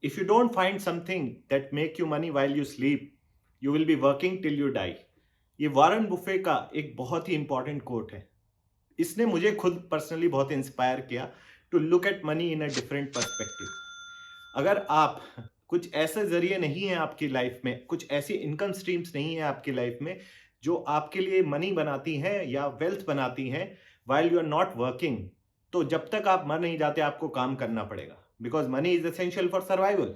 If you don't find something that make you money while you sleep, you will be working till you die. ये Warren Buffett का एक बहुत ही important coat है। इसने मुझे खुद पर्सनली बहुत इंस्पायर किया to look at money in a different perspective. अगर आप कुछ ऐसे जरिए नहीं है आपकी लाइफ में, कुछ ऐसी इनकम स्ट्रीम्स नहीं है आपकी लाइफ में जो आपके लिए मनी बनाती हैं या वेल्थ बनाती हैं while you are not working, तो जब तक आप मर नहीं जाते आपको काम करना पड़ेगा, because money is essential for survival.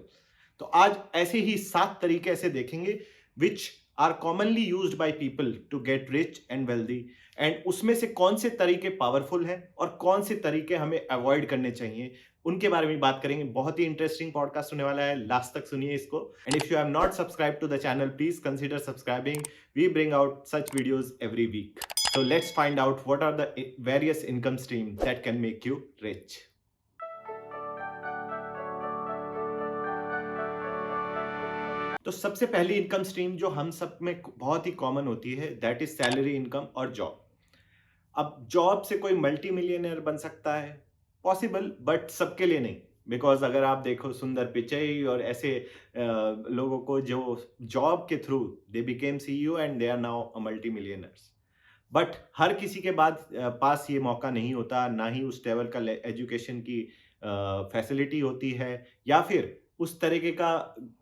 तो आज ऐसे ही 7 तरीके ऐसे देखेंगे which are commonly used by people to get rich and wealthy, and उसमें से कौन से तरीके पावरफुल हैं और कौन से तरीके हमें अवॉइड करने चाहिए, उनके बारे में बात करेंगे। बहुत ही इंटरेस्टिंग पॉडकास्ट होने वाला है, लास्ट तक सुनिए इसको। And if you have not subscribe to the channel, please consider subscribing. We bring out such videos every week. So let's find out what are the various income streams that can make you rich. तो सबसे पहली income stream जो हम सब में बहुत ही common होती है, दैट इज सैलरी इनकम और जॉब। अब जॉब से कोई मल्टी मिलियनर बन सकता है, पॉसिबल, बट सबके लिए नहीं। बिकॉज अगर आप देखो सुंदर पिचई और ऐसे लोगों को जो जॉब के through they became CEO and they are now multi millionaires, but हर किसी के पास ये मौका नहीं होता, ना ही उस लेवल का एजुकेशन की फैसिलिटी होती है, या फिर उस तरीके का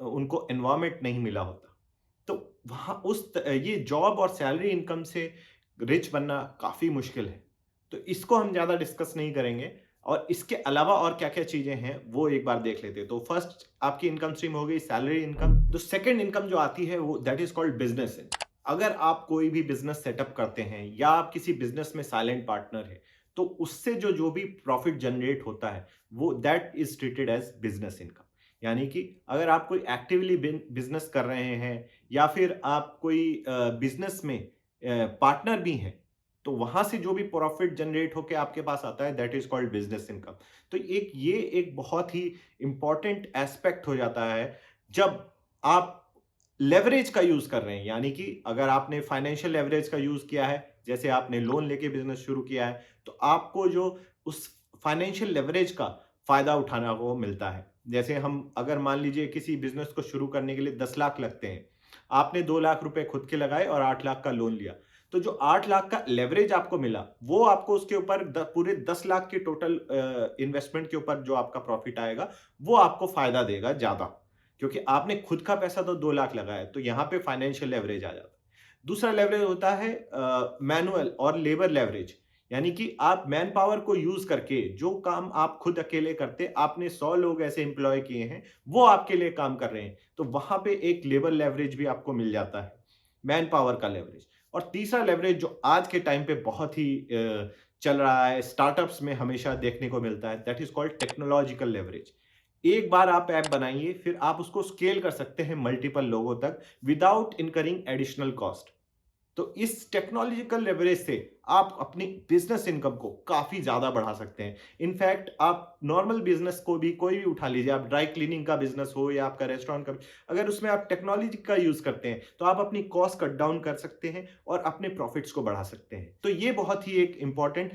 उनको एनवायरमेंट नहीं मिला होता। तो वहाँ ये जॉब और सैलरी इनकम से रिच बनना काफ़ी मुश्किल है। तो इसको हम ज़्यादा डिस्कस नहीं करेंगे, और इसके अलावा और क्या-क्या चीज़ें हैं वो एक बार देख लेते हैं। तो फर्स्ट आपकी इनकम स्ट्रीम हो गई सैलरी इनकम। तो सेकंड इनकम जो आती है वो that is called business income. अगर आप कोई भी बिज़नेस सेटअप करते हैं या आप किसी बिज़नेस में साइलेंट पार्टनर हैं, तो उससे जो भी प्रॉफिट जनरेट होता है वो that is treated as business income. यानी कि अगर आप कोई एक्टिवली बिज़नेस कर रहे हैं या फिर आप कोई बिज़नेस में पार्टनर भी हैं, तो वहां से जो भी प्रॉफिट जनरेट होकर आपके पास आता है that is called business income. तो ये एक बहुत ही इंपॉर्टेंट एस्पेक्ट हो जाता है जब आप लेवरेज का यूज कर रहे हैं। यानी कि अगर आपने फाइनेंशियल लेवरेज का यूज किया है, जैसे आपने लोन लेके बिजनेस शुरू किया है, तो आपको जो उस फाइनेंशियल लेवरेज का फायदा उठाना को मिलता है। जैसे हम अगर मान लीजिए किसी बिजनेस को शुरू करने के लिए 10 लाख लगते हैं, आपने 2 लाख रुपए खुद के लगाए और 8 लाख का लोन लिया, तो जो 8 लाख का लेवरेज आपको मिला वो आपको उसके ऊपर पूरे 10 लाख के टोटल इन्वेस्टमेंट के ऊपर जो आपका प्रॉफिट आएगा वो आपको फायदा देगा ज्यादा, क्योंकि आपने खुद का पैसा तो 2 लाख लगाया, तो यहां पे फाइनेंशियल लेवरेज आ जाता है। दूसरा लेवरेज होता है मैनुअल और लेबर लेवरेज। यानी कि आप मैन पावर को यूज करके जो काम आप खुद अकेले करते, आपने 100 लोग ऐसे एम्प्लॉय किए हैं, वो आपके लिए काम कर रहे हैं, तो वहां पे एक लेबर लेवरेज भी आपको मिल जाता है, मैन पावर का लेवरेज। और तीसरा लेवरेज जो आज के टाइम पे बहुत ही चल रहा है, स्टार्टअप्स में हमेशा देखने को मिलता है, that is called technological leverage. एक बार आप ऐप बनाइए, फिर आप उसको स्केल कर सकते हैं मल्टीपल लोगों तक विदाउट इनकरिंग एडिशनल कॉस्ट। तो इस टेक्नोलॉजिकल लेवरेज से आप अपनी बिजनेस इनकम को काफी ज्यादा बढ़ा सकते हैं। इनफैक्ट आप नॉर्मल बिजनेस को भी कोई भी उठा लीजिए, आप ड्राई क्लीनिंग का बिजनेस हो या आपका रेस्टोरेंट का, अगर उसमें आप टेक्नोलॉजी का यूज करते हैं तो आप अपनी कॉस्ट कट डाउन कर सकते हैं और अपने प्रॉफिट्स को बढ़ा सकते हैं। तो ये बहुत ही एक इंपॉर्टेंट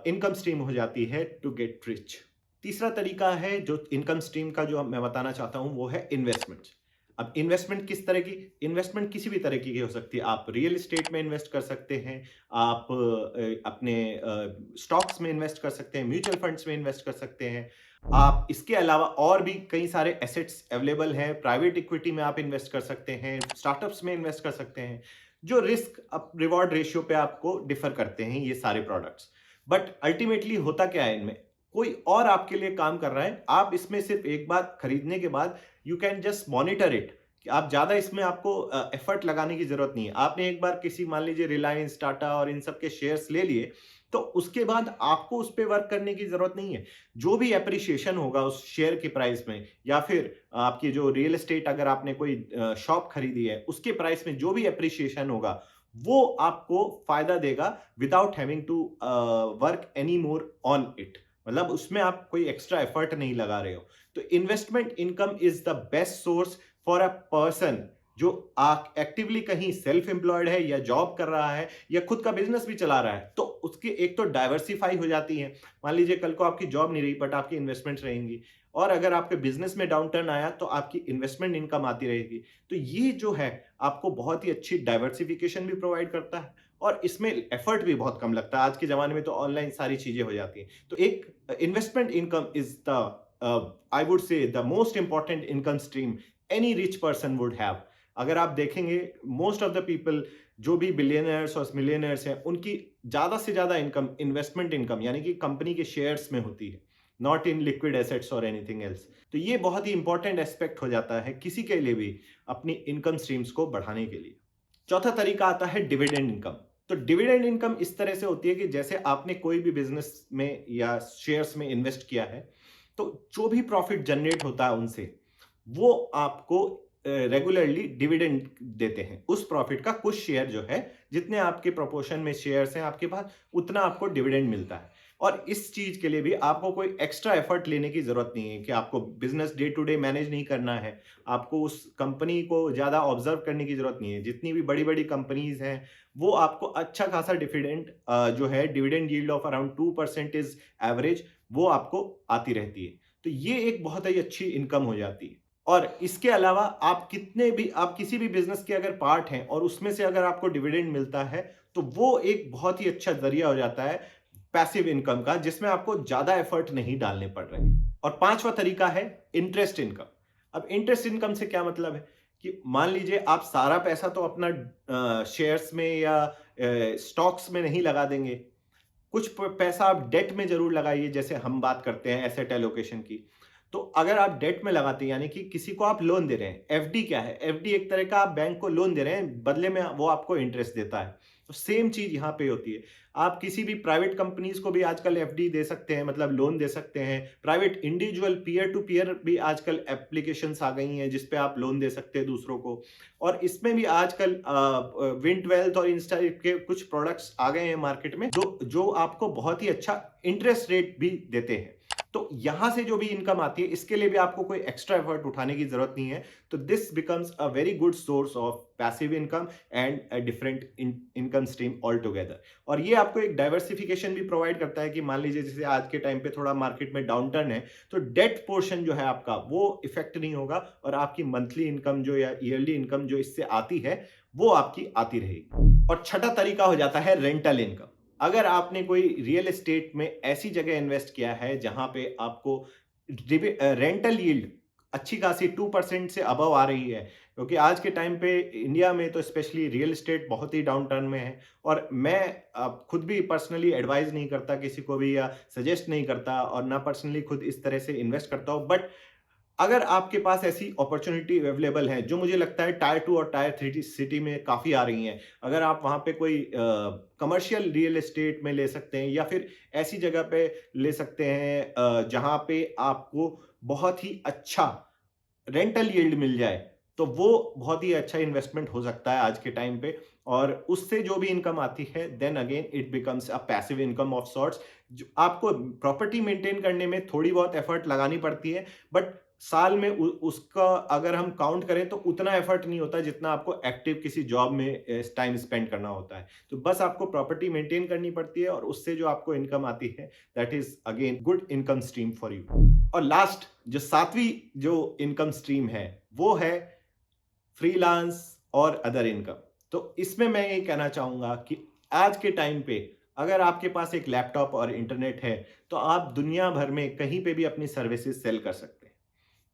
इनकम स्ट्रीम हो जाती है टू गेट रिच। तीसरा तरीका है जो इनकम स्ट्रीम का जो मैं बताना चाहता हूं वो है इन्वेस्टमेंट। अब इन्वेस्टमेंट किस तरह की? इन्वेस्टमेंट किसी भी तरह की हो सकती है। आप रियल एस्टेट में इन्वेस्ट कर सकते हैं, आप अपने स्टॉक्स में इन्वेस्ट कर सकते हैं, म्यूचुअल फंड्स में इन्वेस्ट कर सकते हैं। आप इसके अलावा और भी कई सारे एसेट्स अवेलेबल हैं, प्राइवेट इक्विटी में आप इन्वेस्ट कर सकते हैं, स्टार्टअप्स में इन्वेस्ट कर सकते हैं, जो रिस्क अप रिवॉर्ड रेशियो पे आपको डिफर करते हैं ये सारे प्रोडक्ट्स। बट अल्टीमेटली होता क्या है, इनमें कोई और आपके लिए काम कर रहा है। आप इसमें सिर्फ एक बार खरीदने के बाद you can just monitor it, कि आप ज्यादा इसमें आपको एफर्ट लगाने की जरूरत नहीं है। आपने एक बार किसी मान लीजिए रिलायंस, टाटा और इन सब के शेयर्स ले लिए, तो उसके बाद आपको उस पर वर्क करने की जरूरत नहीं है। जो भी एप्रिसिएशन होगा उस शेयर के प्राइस में, या फिर आपकी जो रियल एस्टेट अगर आपने कोई शॉप खरीदी है उसके प्राइस में जो भी एप्रिसिएशन होगा वो आपको फायदा देगा without having to work any more on it. मतलब उसमें आप कोई एक्स्ट्रा एफर्ट नहीं लगा रहे हो। तो investment income is the best source for a person जो एक्टिवली कहीं सेल्फ एम्प्लॉयड है या जॉब कर रहा है या खुद का बिजनेस भी चला रहा है, तो उसकी एक तो डाइवर्सिफाई हो जाती है। मान लीजिए कल को आपकी जॉब नहीं रही बट आपकी इन्वेस्टमेंट्स रहेंगी, और अगर आपके बिजनेस में डाउन टर्न आया तो आपकी इन्वेस्टमेंट इनकम आती रहेगी। तो ये जो है आपको बहुत ही अच्छी डाइवर्सिफिकेशन भी प्रोवाइड करता है, और इसमें एफर्ट भी बहुत कम लगता है। आज के ज़माने में तो ऑनलाइन सारी चीज़ें हो जाती हैं। तो एक investment income is I would say the most important income stream any rich person would have. अगर आप देखेंगे मोस्ट ऑफ द पीपल जो भी बिलियनर्स और मिलियनर्स हैं, उनकी ज़्यादा से ज़्यादा इनकम इन्वेस्टमेंट इनकम यानी कि कंपनी के शेयर्स में होती है, नॉट इन लिक्विड एसेट्स और एनीथिंग एल्स। तो ये बहुत ही इंपॉर्टेंट एस्पेक्ट हो जाता है किसी के लिए भी अपनी इनकम स्ट्रीम्स को बढ़ाने के लिए। चौथा तरीका आता है डिविडेंड इनकम। तो डिविडेंड इनकम इस तरह से होती है कि जैसे आपने कोई भी बिजनेस में या शेयर्स में इन्वेस्ट किया है, तो जो भी प्रॉफिट जनरेट होता है उनसे, वो आपको रेगुलरली डिविडेंड देते हैं। उस प्रॉफिट का कुछ शेयर जो है, जितने आपके प्रोपोर्शन में शेयर्स हैं आपके पास, उतना आपको डिविडेंड मिलता है। और इस चीज के लिए भी आपको कोई एक्स्ट्रा एफर्ट लेने की जरूरत नहीं है कि आपको business day to day manage नहीं करना है, आपको उस कंपनी को ज्यादा ऑब्जर्व करने की जरूरत नहीं है। जितनी भी बड़ी बड़ी कंपनीज हैं, वो आपको अच्छा खासा डिविडेंड जो है, dividend yield of around 2% is average, वो आपको आती रहती है। तो ये एक बहुत ही अच्छी इनकम हो जाती है। और इसके अलावा आप किसी भी बिजनेस के अगर पार्ट हैं और उसमें से अगर आपको डिविडेंड मिलता है, तो वो एक बहुत ही अच्छा जरिया हो जाता है पैसिव इनकम का, जिसमें आपको ज्यादा एफर्ट नहीं डालने पड़ रहे। और पांचवा तरीका है इंटरेस्ट इनकम। अब इंटरेस्ट इनकम से क्या मतलब है कि मान लीजिए आप सारा पैसा तो अपना शेयर्स में या स्टॉक्स में नहीं लगा देंगे, कुछ पैसा आप डेट में जरूर लगाइए। जैसे हम बात करते हैं एसेट एलोकेशन की, तो अगर आप डेट में लगाते हैं यानी कि किसी को आप लोन दे रहे हैं, एफडी क्या है, एफडी एक तरह का आप बैंक को लोन दे रहे हैं, बदले में वो आपको इंटरेस्ट देता है। तो सेम चीज यहां पे होती है। आप किसी भी प्राइवेट कंपनीज को भी आजकल एफडी दे सकते हैं, मतलब लोन दे सकते हैं। Private individual peer to peer भी आजकल एप्लीकेशंस आ गई हैं जिसपे आप लोन दे सकते हैं दूसरों को। और इसमें भी आजकल विंड वेल्थ और इंस्टा के कुछ प्रोडक्ट्स आ गए हैं मार्केट में, जो जो आपको बहुत ही अच्छा इंटरेस्ट रेट भी देते हैं। तो यहां से जो भी इनकम आती है, इसके लिए भी आपको कोई एक्स्ट्रा एफर्ट उठाने की जरूरत नहीं है। तो this becomes a very good source of passive income and a different income stream all together. और ये आपको एक डाइवर्सिफिकेशन भी प्रोवाइड करता है कि मान लीजिए जैसे आज के टाइम पे थोड़ा मार्केट में डाउन टर्न है, तो डेट पोर्शन जो है आपका वो इफेक्ट नहीं होगा, और आपकी मंथली इनकम जो या ईयरली इनकम जो इससे आती है, वो आपकी आती रहेगी। और छठा तरीका हो जाता है रेंटल इनकम। अगर आपने कोई रियल एस्टेट में ऐसी जगह इन्वेस्ट किया है जहां पे आपको रेंटल यील्ड अच्छी खासी 2% से अबव आ रही है, क्योंकि आज के टाइम पे इंडिया में तो स्पेशली रियल एस्टेट बहुत ही डाउन टर्न में है। और मैं खुद भी पर्सनली एडवाइज नहीं करता किसी को भी, या सजेस्ट नहीं करता, और ना पर्सनली खुद इस तरह से इन्वेस्ट करता हूं। बट अगर आपके पास ऐसी अपॉर्चुनिटी अवेलेबल है, जो मुझे लगता है टायर 2 और टायर 3 सिटी में काफ़ी आ रही हैं, अगर आप वहाँ पे कोई कमर्शियल रियल एस्टेट में ले सकते हैं, या फिर ऐसी जगह पे ले सकते हैं जहाँ पे आपको बहुत ही अच्छा रेंटल यील्ड मिल जाए, तो वो बहुत ही अच्छा इन्वेस्टमेंट हो सकता है आज के टाइम पे। और उससे जो भी इनकम आती है, then again it becomes a passive income of sorts. आपको प्रॉपर्टी मेंटेन करने में थोड़ी बहुत एफर्ट लगानी पड़ती है, बट साल में उसका अगर हम काउंट करें तो उतना एफर्ट नहीं होता जितना आपको एक्टिव किसी जॉब में टाइम स्पेंड करना होता है। तो बस आपको प्रॉपर्टी मेंटेन करनी पड़ती है, और उससे जो आपको इनकम आती है, that is again good income stream for you. और लास्ट जो सातवीं जो इनकम स्ट्रीम है, वो है फ्रीलांस और अदर इनकम। तो इसमें मैं ये कहना चाहूंगा कि आज के टाइम पे अगर आपके पास एक लैपटॉप और इंटरनेट है, तो आप दुनिया भर में कहीं पे भी अपनी सर्विसेज सेल कर सकते हैं।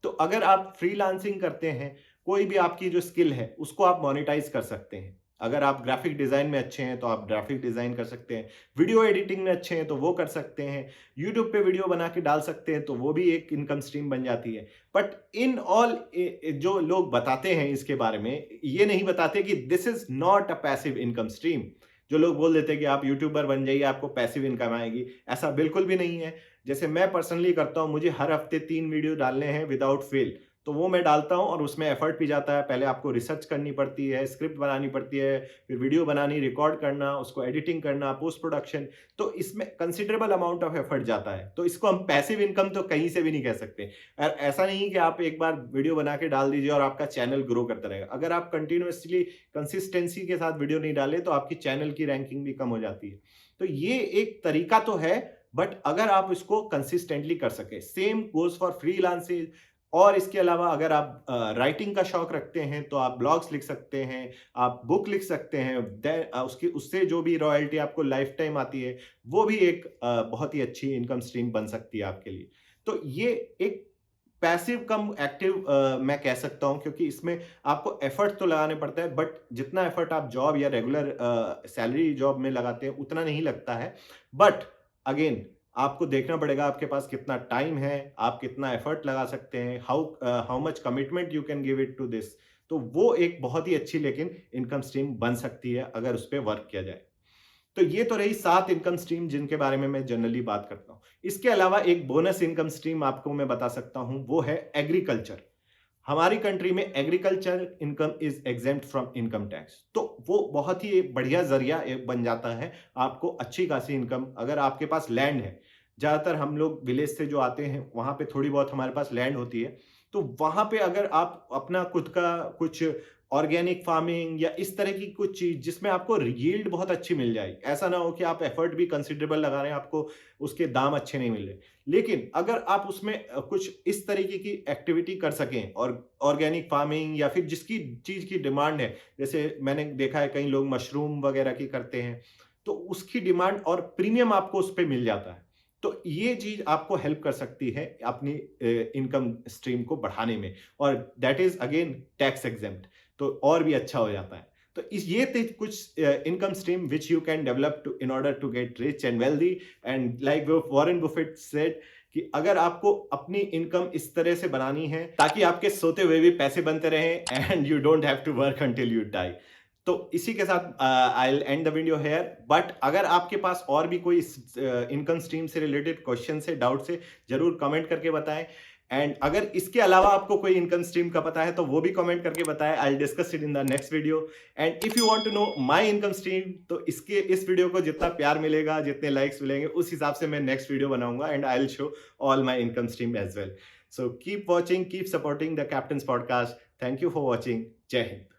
तो अगर आप फ्रीलांसिंग करते हैं, कोई भी आपकी जो स्किल है उसको आप मोनेटाइज कर सकते हैं। अगर आप ग्राफिक डिजाइन में अच्छे हैं तो आप ग्राफिक डिजाइन कर सकते हैं, वीडियो एडिटिंग में अच्छे हैं तो वो कर सकते हैं, यूट्यूब पे वीडियो बना के डाल सकते हैं, तो वो भी एक इनकम स्ट्रीम बन जाती है। बट इन ऑल जो लोग बताते हैं इसके बारे में, ये नहीं बताते कि this is not a passive income stream. जो लोग बोल देते हैं कि आप यूट्यूबर बन जाइए, आपको पैसिव इनकम आएगी, ऐसा बिल्कुल भी नहीं है। जैसे मैं पर्सनली करता हूं, मुझे हर हफ्ते 3 वीडियो डालने हैं विदाउट फेल, तो वो मैं डालता हूँ और उसमें एफर्ट भी जाता है। पहले आपको रिसर्च करनी पड़ती है, स्क्रिप्ट बनानी पड़ती है, फिर वीडियो बनानी, रिकॉर्ड करना, उसको एडिटिंग करना, पोस्ट प्रोडक्शन, तो इसमें कंसिडरेबल अमाउंट ऑफ एफर्ट जाता है। तो इसको हम पैसिव इनकम तो कहीं से भी नहीं कह सकते। ऐसा नहीं है कि आप एक बार वीडियो बना के डाल दीजिए और आपका चैनल ग्रो करता रहेगा। अगर आप कंटिन्यूअसली कंसिस्टेंसी के साथ वीडियो नहीं डाले तो आपकी चैनल की रैंकिंग भी कम हो जाती है। तो ये एक तरीका तो है, बट अगर आप इसको कंसिस्टेंटली कर सके। Same goes for freelancing. और इसके अलावा अगर आप राइटिंग का शौक रखते हैं तो आप ब्लॉग्स लिख सकते हैं, आप बुक लिख सकते हैं, उसकी उससे जो भी रॉयल्टी आपको लाइफ टाइम आती है वो भी एक बहुत ही अच्छी इनकम स्ट्रीम बन सकती है आपके लिए। तो ये एक पैसिव कम एक्टिव मैं कह सकता हूं, क्योंकि इसमें आपको एफर्ट तो लगाने पड़ता है, बट जितना एफर्ट आप जॉब या रेगुलर सैलरी जॉब में लगाते हैं उतना नहीं लगता है। बट अगेन आपको देखना पड़ेगा आपके पास कितना टाइम है, आप कितना एफर्ट लगा सकते हैं, how much commitment you can give it to this. तो वो एक बहुत ही अच्छी लेकिन इनकम स्ट्रीम बन सकती है अगर उस पर वर्क किया जाए। तो ये तो रही 7 इनकम स्ट्रीम जिनके बारे में मैं जनरली बात करता हूं। इसके अलावा एक बोनस इनकम स्ट्रीम आपको मैं बता सकता हूं, वो है एग्रीकल्चर। हमारी कंट्री में agriculture income is exempt from income tax, तो वो बहुत ही एक बढ़िया जरिया बन जाता है आपको अच्छी खासी इनकम। अगर आपके पास लैंड है, ज्यादातर हम लोग विलेज से जो आते हैं वहां पे थोड़ी बहुत हमारे पास लैंड होती है, तो वहां पे अगर आप अपना खुद का कुछ ऑर्गेनिक फार्मिंग या इस तरह की कुछ चीज जिसमें आपको यील्ड बहुत अच्छी मिल जाए, ऐसा ना हो कि आप एफर्ट भी कंसिडरेबल लगा रहे हैं, आपको उसके दाम अच्छे नहीं मिल रहे, लेकिन अगर आप उसमें कुछ इस तरीके की एक्टिविटी कर सकें और ऑर्गेनिक फार्मिंग या फिर जिसकी चीज की डिमांड है, जैसे मैंने देखा है कई लोग मशरूम वगैरह की करते हैं, तो उसकी डिमांड और प्रीमियम आपको उस पर मिल जाता है। तो ये चीज आपको हेल्प कर सकती है अपनी इनकम स्ट्रीम को बढ़ाने में, और that is again tax exempt, तो और भी अच्छा हो जाता है। तो इस ये थे कुछ income stream which you can develop to in order to get rich and wealthy. And like Warren Buffett said कि अगर आपको अपनी इनकम इस तरह से बनानी है ताकि आपके सोते हुए भी पैसे बनते रहें and you don't have to work until you die. तो इसी के साथ I will end the video here. But अगर आपके पास और भी कोई इनकम स्ट्रीम से रिलेटेड क्वेश्चन से डाउट से जरूर कमेंट करके बताएं। एंड अगर इसके अलावा आपको कोई इनकम स्ट्रीम का पता है तो वो भी कमेंट करके बताएं। I will discuss it in the next video. And if you want to know my income stream, तो इस वीडियो को जितना प्यार मिलेगा, जितने लाइक्स मिलेंगे, उस हिसाब से मैं नेक्स्ट वीडियो बनाऊंगा and I will show all my income stream as well. So keep watching, keep supporting the captain's podcast. Thank you for watching. Jai Hind.